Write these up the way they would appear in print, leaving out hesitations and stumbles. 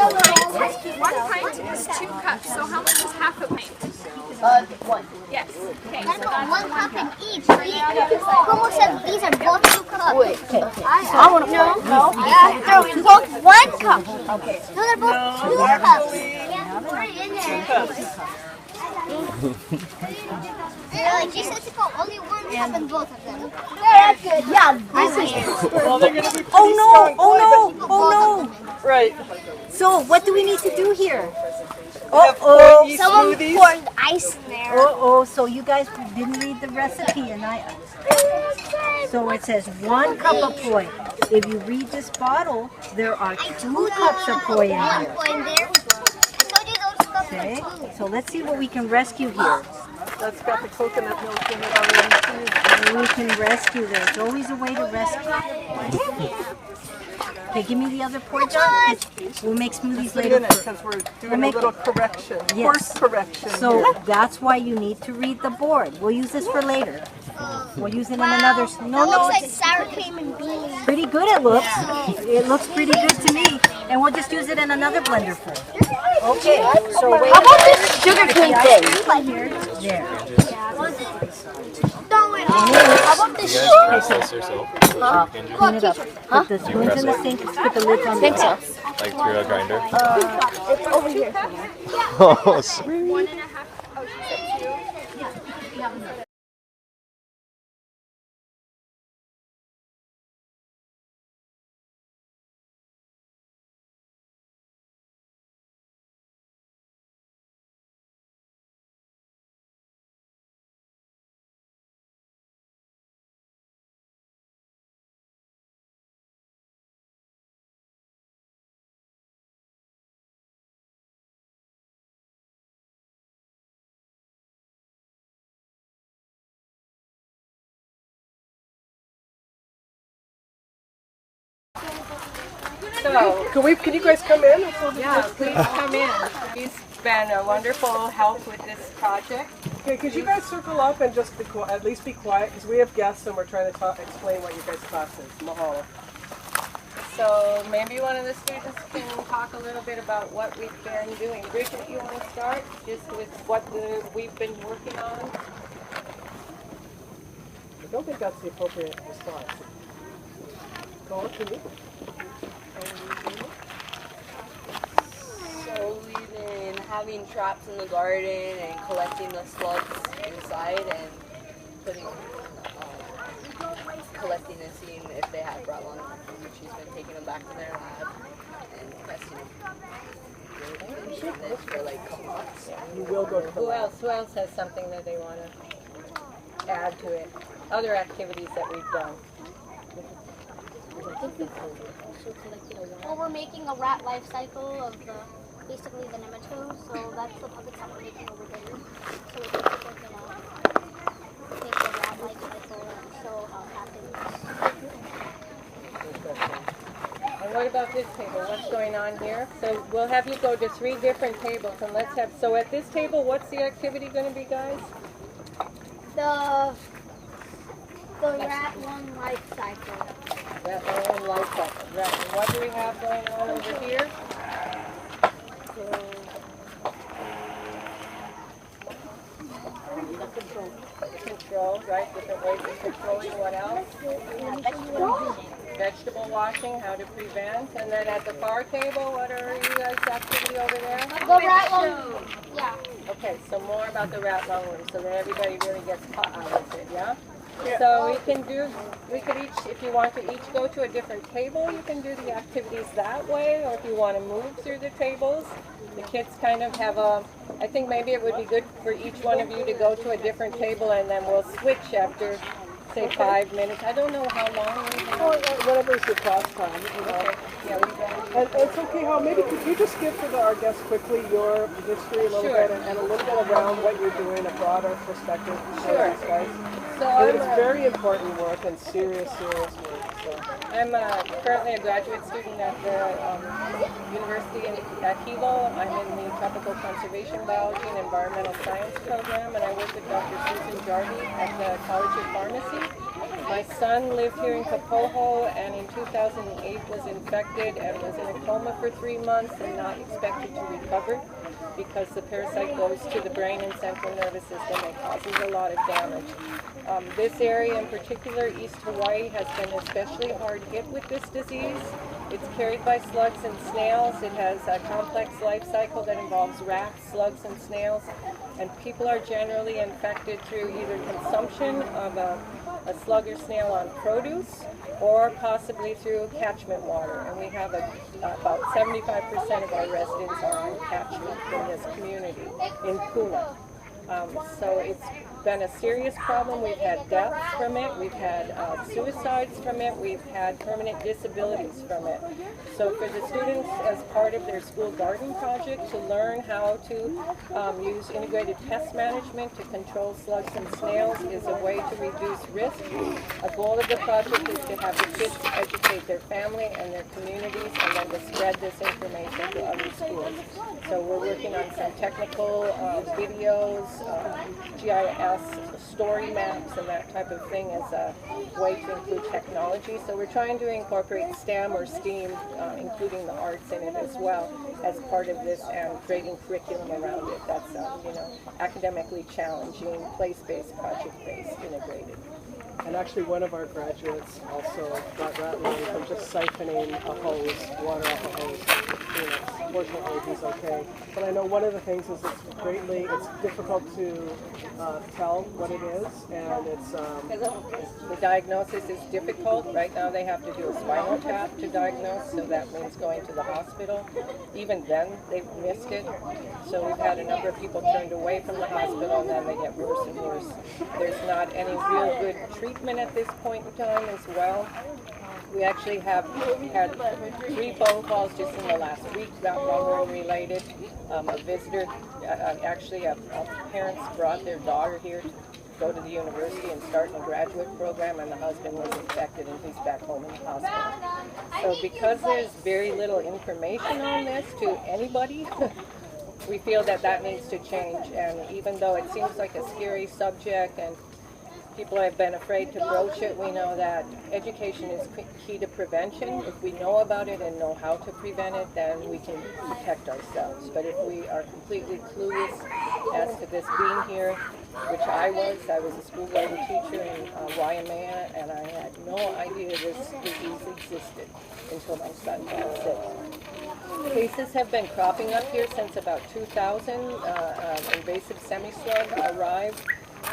One pint is 2 cups, so how much is half a pint? 1. Yes. Okay, That's 1 cup in each. Como said these are both 2 cups. Wait, okay. I want to know. No. They're both 1 cup. Okay. No, they're both 2 cups. Really, she said to go only 1 cup in both of them. That's good. Yeah, this is. Well, they're going to be Oh no! Oh no! Oh no! Right. So what do we need to do here? Oh, Someone smoothies. poured ice in there. Oh, so you guys didn't read the recipe, and so it says 1 cup of poi. If you read this bottle, there are 2 cups of poi in One here. point there. I told you those cups Okay, were 2. so let's see what we can rescue here. That's got the coconut milk in it already. We can rescue. There's always a way to rescue. Okay, give me the other poi jar. We'll make smoothies later. Because we're doing a little correction. Yes. Course correction. So that's why you need to read the board. We'll use this for later. We'll use it in another. No, That looks like it's sour cream and beans. pretty good. It looks. It looks pretty good to me. And we'll just use it in another blender for. Okay. So wait. How about this sugar cane thing? There. Don't wait. How about this? Process yourself. Clean it up. Put the spoons in the sink. Put the lids on. I think so. Like through a grinder. It's over here. Oh, sweet. 1.5. Oh, she said 2. So, can you guys come in? Yeah, please come in. He's been a wonderful help with this project. Okay, could you guys circle up and just at least be quiet because we have guests and we're trying to explain what your guys' class is. Mahalo. So maybe one of the students can talk a little bit about what we've been doing. Bridget, you want to start just with what we've been working on? I don't think that's the appropriate response. Go on to me. So we've been having traps in the garden and collecting the slugs inside and collecting and seeing if they have brought lung. She's been taking them back to their lab and testing them. We've been doing this for like a couple months. You will go to the Who else has something that they want to add to it? Other activities that we've done. Well, we're making a rat life cycle of basically the nematodes, so that's the puppets that we're making over there. So we can take the rat life cycle and show how it happens. And what about this table? What's going on here? So we'll have you go to 3 different tables and let's have, so at this table, what's the activity going to be, guys? The rat one life cycle. Rat one life cycle. Right. And what do we have going on over here? Control, right? Different ways of controlling. What else? Vegetable washing, how to prevent. And then at the far table, what are you guys' activity over there? The rat lung. Yeah. Okay, so more about the rat lung room so that everybody really gets caught out of it, yeah? So we could each, if you want to each go to a different table, you can do the activities that way, or if you want to move through the tables, the kids kind of have I think maybe it would be good for each one of you to go to a different table and then we'll switch after, say, 5 minutes. I don't know how long we have. Whatever's your class time. You know. Okay. Yeah, we got And it's okay, Hal, maybe could you just give to our guests quickly your history a little bit and a little bit around what you're doing, a broader perspective for these guys? So It's very important work and serious work. So. I'm currently a graduate student at the University at Hilo. I'm in the Tropical Conservation Biology and Environmental Science program, and I work with Dr. Susan Jarvie at the College of Pharmacy. My son lived here in Kapoho and in 2008 was infected and was in a coma for 3 months and not expected to recover because the parasite goes to the brain and central nervous system and causes a lot of damage. This area in particular, East Hawaii, has been especially hard hit with this disease. It's carried by slugs and snails. It has a complex life cycle that involves rats, slugs, and snails. And people are generally infected through either consumption of a slug or snail on produce or possibly through catchment water. And we have about 75% of our residents are on catchment in this community, in Puna. So it's been a serious problem. We've had deaths from it, we've had suicides from it, we've had permanent disabilities from it. So for the students, as part of their school garden project, to learn how to use integrated pest management to control slugs and snails is a way to reduce risk. A goal of the project is to have the kids educate their family and their communities and then to spread this information to other schools. So we're working on some technical videos, GIS story maps and that type of thing as a way to include technology. So we're trying to incorporate STEM or STEAM, including the arts in it as well, as part of this and creating curriculum around it that's academically challenging, place-based, project-based, integrated. And actually one of our graduates also got rat lung from just siphoning a hose, water off a hose. Fortunately, he's okay. But I know one of the things is it's difficult to tell what it is, and it's... The diagnosis is difficult. Right now they have to do a spinal tap to diagnose, so that means going to the hospital. Even then, they've missed it. So we've had a number of people turned away from the hospital, and then they get worse and worse. There's not any real good treatment at this point in time as well. We actually have had 3 phone calls just in the last week, rat lung related. A visitor, parents brought their daughter here to go to the university and start in a graduate program, and the husband was infected and he's back home in the hospital. So because there's very little information on this to anybody, we feel that needs to change. And even though it seems like a scary subject and people have been afraid to broach it, we know that education is key to prevention. If we know about it and know how to prevent it, then we can protect ourselves. But if we are completely clueless as to this being here, which I was a school garden teacher in Waimea, and I had no idea this disease existed until my son got sick. Cases have been cropping up here since about 2000. Invasive semi-slug arrived,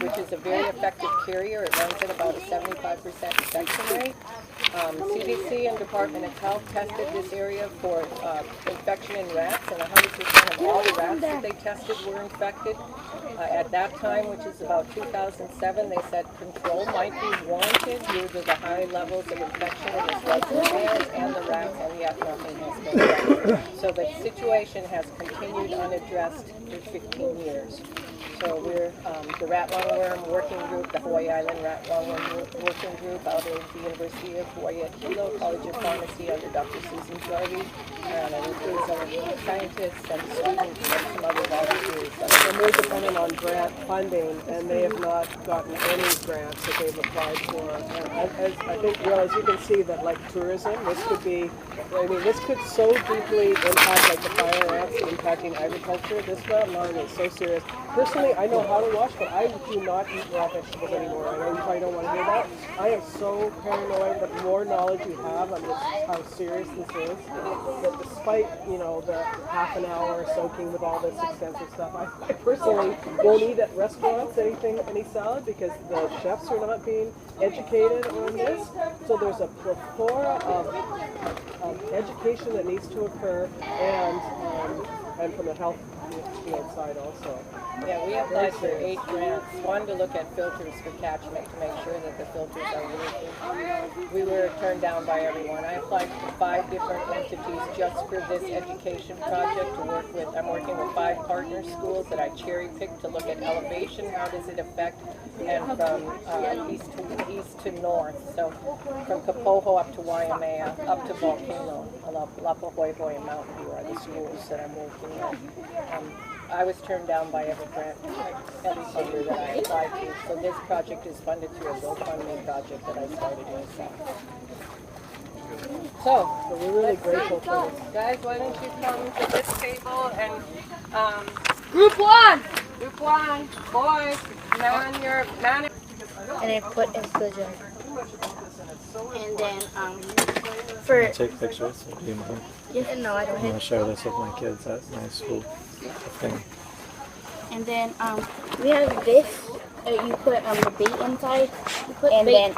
which is a very effective carrier. It runs at about a 75% infection rate. CDC and Department of Health tested this area for infection in rats, and 100% of all the rats that they tested were infected. At that time, which is about 2007, they said control might be warranted due to the high levels of infection in the slugs and snails and the rats, and yet nothing has been done. So the situation has continued unaddressed for 15 years. So we're the rat lungworm working group, the Hawaii Island rat lungworm working group out of the University of Hawaii at Hilo College of Pharmacy under Dr. Susan Jarvie, and it includes our scientists and students and some other volunteers. And we're dependent on grant funding, and they have not gotten any grants that they've applied for. And I think, as you can see, that like tourism, this could be, this could so deeply impact like the fire ants impacting agriculture. This rat lung is so serious. Personally, I know how to wash, but I do not eat raw vegetables anymore. I know you probably don't want to hear that. I am so paranoid. The more knowledge you have on how serious this is, that despite, the half an hour soaking with all this extensive stuff, I personally won't eat at restaurants any salad because the chefs are not being educated on this. So there's a plethora of education that needs to occur, and from the health side also. Yeah, we applied for 8 grants. One to look at filters for catchment to make sure that the filters are working. We were turned down by everyone. I applied for 5 different entities just for this education project to work with. I'm working with 5 partner schools that I cherry-picked to look at elevation, how does it affect, and from east to north. So from Kapoho up to Waimea, up to Volcano, Lapahoehoe and Mountain View are the schools that I'm working I was turned down by every grant, every funder that I applied to. So this project is funded through a GoFundMe project that I started myself. So we're really grateful for this. guys, why don't you come to this table and Group 1! group 1, boys, man. And I put into the jar. And then, for... Take pictures. Do you mind? Yeah, no, I don't I'm gonna share this with my kids at my school thing. And then we have this. You put the bait inside, and then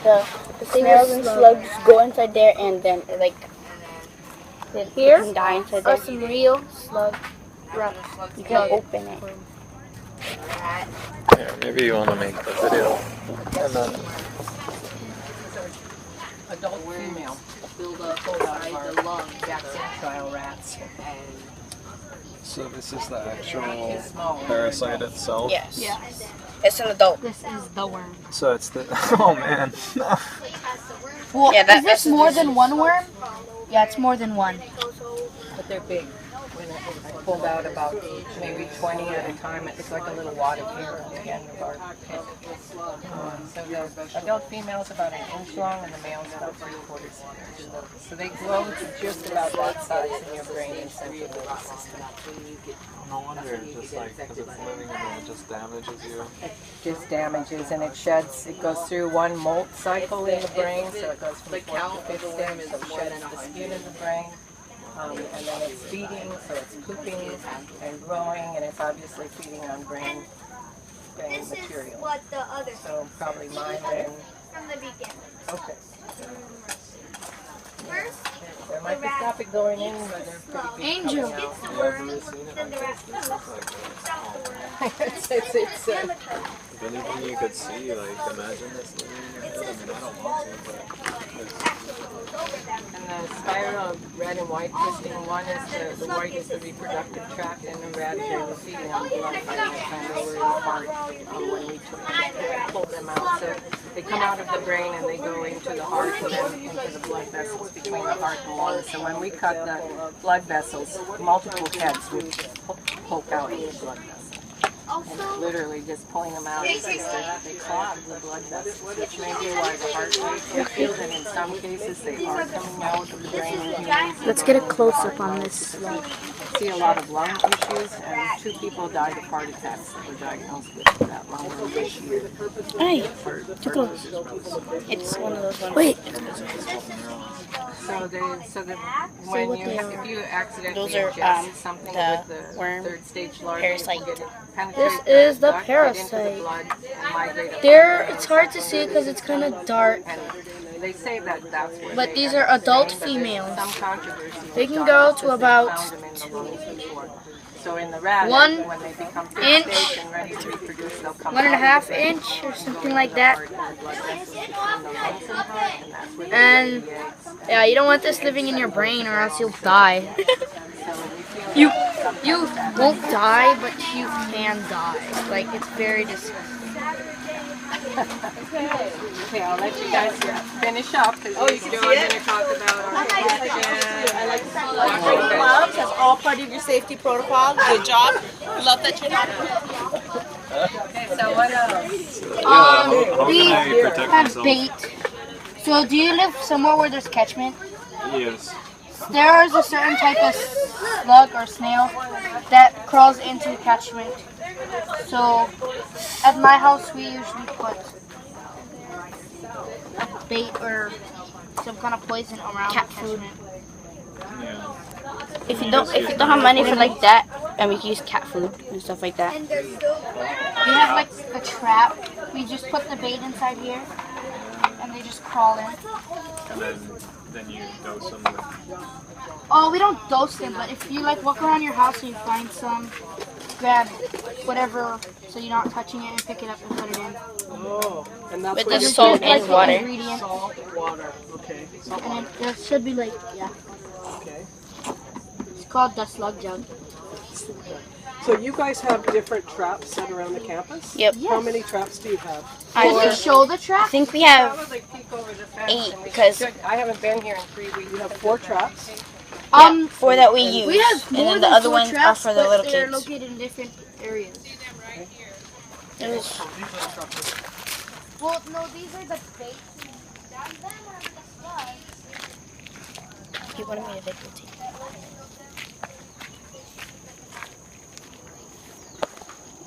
the snails and slugs go inside there, and then like here can die inside there. Are some real slug rats. You can open it. Yeah, maybe you want to make the video. And then Adult female build up the lung vaccine trial rats. so this is the actual parasite itself. Yes. It's an adult. This is the worm. So it's the oh man. Well, Yeah, is this more than one worm? Yeah, it's more than one. But they're big. When I pulled out about maybe 20 at a time, it's like a little wad of hair on the end of our pit. So the adult female's about an inch long and the male's about 3/4 inch. So they grow to just about that size in your brain and central nervous system. No wonder, just like because it's living and it just damages you. It just damages and it sheds. It goes through one molt cycle in the brain, so it goes from 4th to 5th stem, so it sheds the skin in the brain. And then it's feeding, so it's pooping and growing, and it's obviously feeding on brain material. So probably mine and From the beginning. okay. First, They're microscopic going in, but they're pretty big. Angel. it's the worm, then the rat stop the worm. It's If anything you could see, like imagine this living in your head. I mean, I don't want to, but and the spiral of red and white twisting. One is the white is the reproductive tract, and the red they were feeding on blood by the time they were in the heart when we pulled them out. So they come out of the brain and they go into the heart and then into the blood vessels between the heart and lung. So when we cut the blood vessels, multiple heads would poke out of the blood vessel. And literally just pulling them out is just they clog the blood vessels, which may be why the heart rate is feel that in some cases they are coming out of the brain in humans. Let's get a close-up on this. See a lot of lung issues, and 2 people died of heart attacks that were diagnosed with that lung worm this year. Hey, too close. It's one of those ones. Wait. When you if you accidentally Those are, ingest something the with the worm 3rd stage larvae, parasite. This is the parasite. There, it's hard to see because it's kind of dark. They say that that's where But they these end are up adult staying, but there's females. some controversy They with can go doctors to because they about found them in the lungs before. So in the rat, 1 when they become 5th inch, stage and ready to reproduce, they'll come 1.5 out of the brain, inch or something go like into the that. heart and the blood vessels between the lungs and heart, and that's where they And lay the eggs. yeah, you don't want this living in your brain or else you'll die. You won't die, but you can die. Like, it's very disgusting. Okay, I'll let you guys finish up because we're going to talk about our pathogen. Gloves, that's all part of your safety protocol. Good job. Love that you're not. Okay, so what else? how We can I protect have myself? bait. So do you live somewhere where there's catchment? Yes. There is a certain type of slug or snail that crawls into catchment. So at my house we usually put bait or some kind of poison around cat food. Yeah. If you don't have money for like that, and we can use cat food and stuff like that. We have like a trap. We just put the bait inside here and they just crawl in. And then you dose them with. Oh, we don't dose them, but if you like walk around your house and you find some, grab whatever so you're not touching it and pick it up and put it in. Oh, and that's With what the you're salt doing. and water. Ingredient. Salt, water. Okay. Salt, And water. then it should be like, yeah. Okay. It's called the slug jug. So you guys have different traps set around the campus? Yep. How many traps do you have? Can you show the I trap? think we have Probably peek over the fence 8 and we because should- I haven't been here in 3 weeks. You have 4 traps. Four that we use. We have and more then the than other 4 ones traps, are for the but little they're kids. located in different areas. Well, no, these are the baits. Them are the slugs. He wanted me to videotape.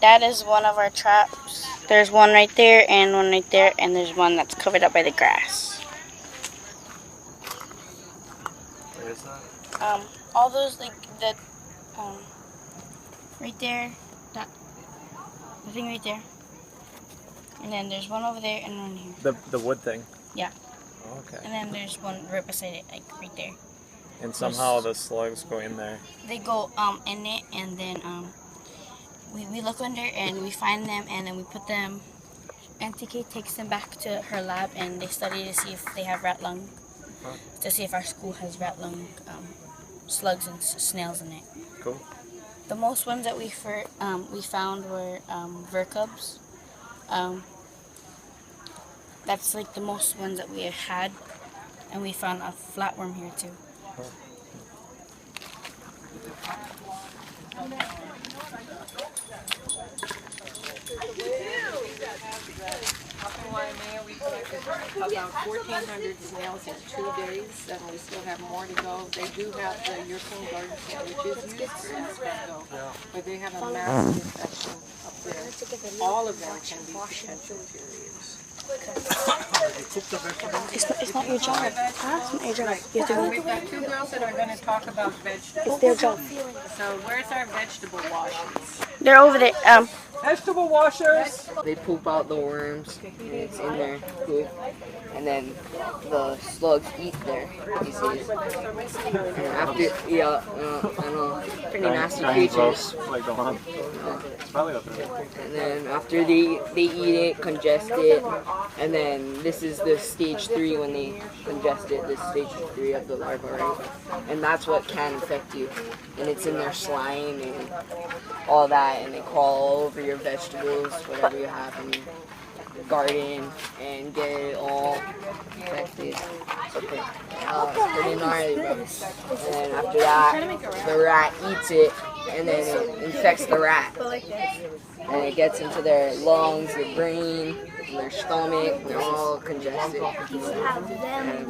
That is one of our traps. There's one right there and one right there, and there's one that's covered up by the grass. Where is that? All those like the right there, that the thing right there, and then there's one over there and one here. The wood thing? Yeah. Oh, okay. And then there's one right beside it, like right there. And somehow the slugs go in there. They go in it, and then we look under and we find them, and then we put them. NTK takes them back to her lab, and they study to see if they have rat lung, to see if our school has rat lung slugs and snails in it. Cool. The most ones that we found were vercubs. That's like the most ones that we had, and we found a flatworm here too. We collected about 1,400 snails in 2 days, and we still have more to go. They do have the European garden snail, which is used for espresso, but they have a massive infection up there. All of them can be potential periods. It's not your job. It's not your job. You have to go. We've got 2 girls that are going to talk about vegetables. It's their job. So where's our vegetable washers? They're over there. Vegetable washers. They poop out the worms, and it's in their poop, and then the slugs eat their feces. And after, I know, pretty nasty creatures. Like the one. It's probably up there. And then after they eat it, congest it, and then this is the stage 3 when they congest it, this stage 3 of the larva, right? And that's what can infect you. And it's in their slime and all that, and they crawl all over your vegetables, whatever you have in your garden, and get it all infected. Pretty gnarly, bro. And then after that, the rat eats it, and then it infects the rat. And it gets into their lungs, their brain, their stomach, and they're all congested. And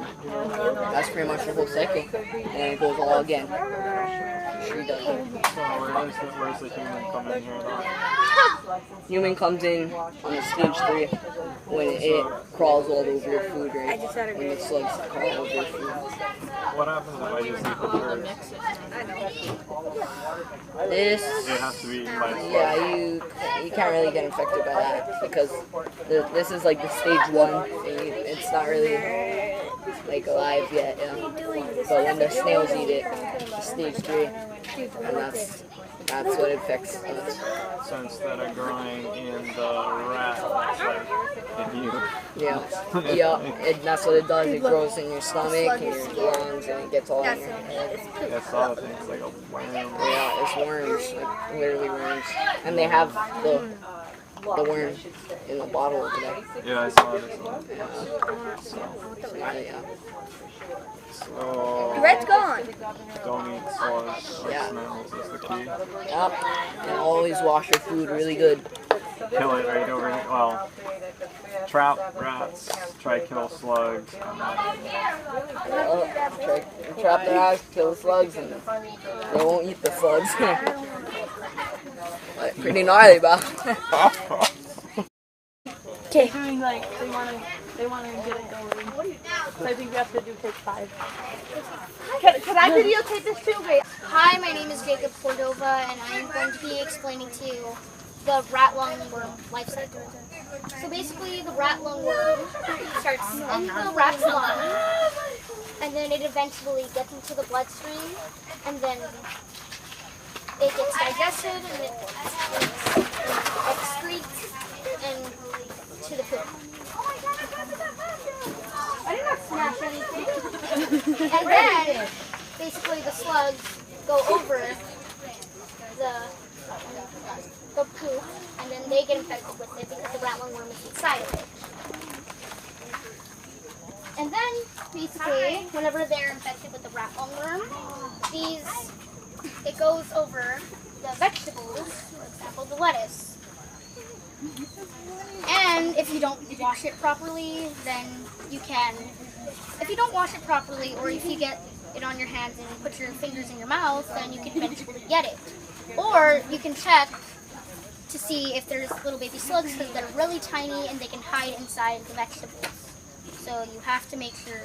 that's pretty much the whole cycle. And it goes all again. Sure does. So where's the human come in here now? Human comes in on the stage 3 when it crawls all over your food, right? When the slugs crawl over your food. What happens if I just eat the birds? This, It has to be eaten by a slug. yeah, you can't really get infected by that because this is like the stage 1 thing. It's not really like alive yet, you know? But when the snails eat it, stage 3, and that's what infects us. So instead of growing in the rat, it's like in you. Yeah, and that's what it does. It grows in your stomach and your lungs, and it gets all in your head. That's all the things like a worm. Yeah, it's worms, like literally worms, and they have the worm in the bottle over there. Yeah, I saw this one. Yeah. So Red's gone. don't eat slugs or Yeah. snails is the key. Yep. And always wash your food really good. Kill it right over here. Well, trap rats, try kill slugs. Trap their eyes, kill the slugs, and they won't eat the slugs. But pretty gnarly, bro. Okay. Doing like they want to get it going. So I think we have to do take 5. Can I videotape this too? Wait. Hi, my name is Jacob Cordova, and I am going to be explaining to you the rat lungworm life cycle. So basically, the rat lungworm starts in the rat's lung, and then it eventually gets into the bloodstream, and then it gets digested, and it excretes and to the poop. I did not smash anything. And then, basically, the slugs go over the poop, and then they get infected with it because the rat lungworm is inside of it. And then, basically, whenever they're infected with the rat lungworm, it goes over the vegetables, for example, the lettuce. And if you don't wash it properly, then you can, if you don't wash it properly, or if you get it on your hands and put your fingers in your mouth, then you can eventually get it. Or you can check to see if there's little baby slugs, because they're really tiny and they can hide inside the vegetables. So you have to make sure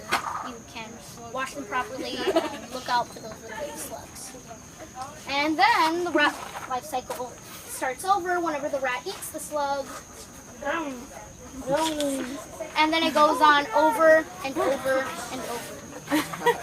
you can wash them properly and look out for those little baby slugs. And then the rat life cycle starts over whenever the rat eats the slug. And then it goes on over and over and over.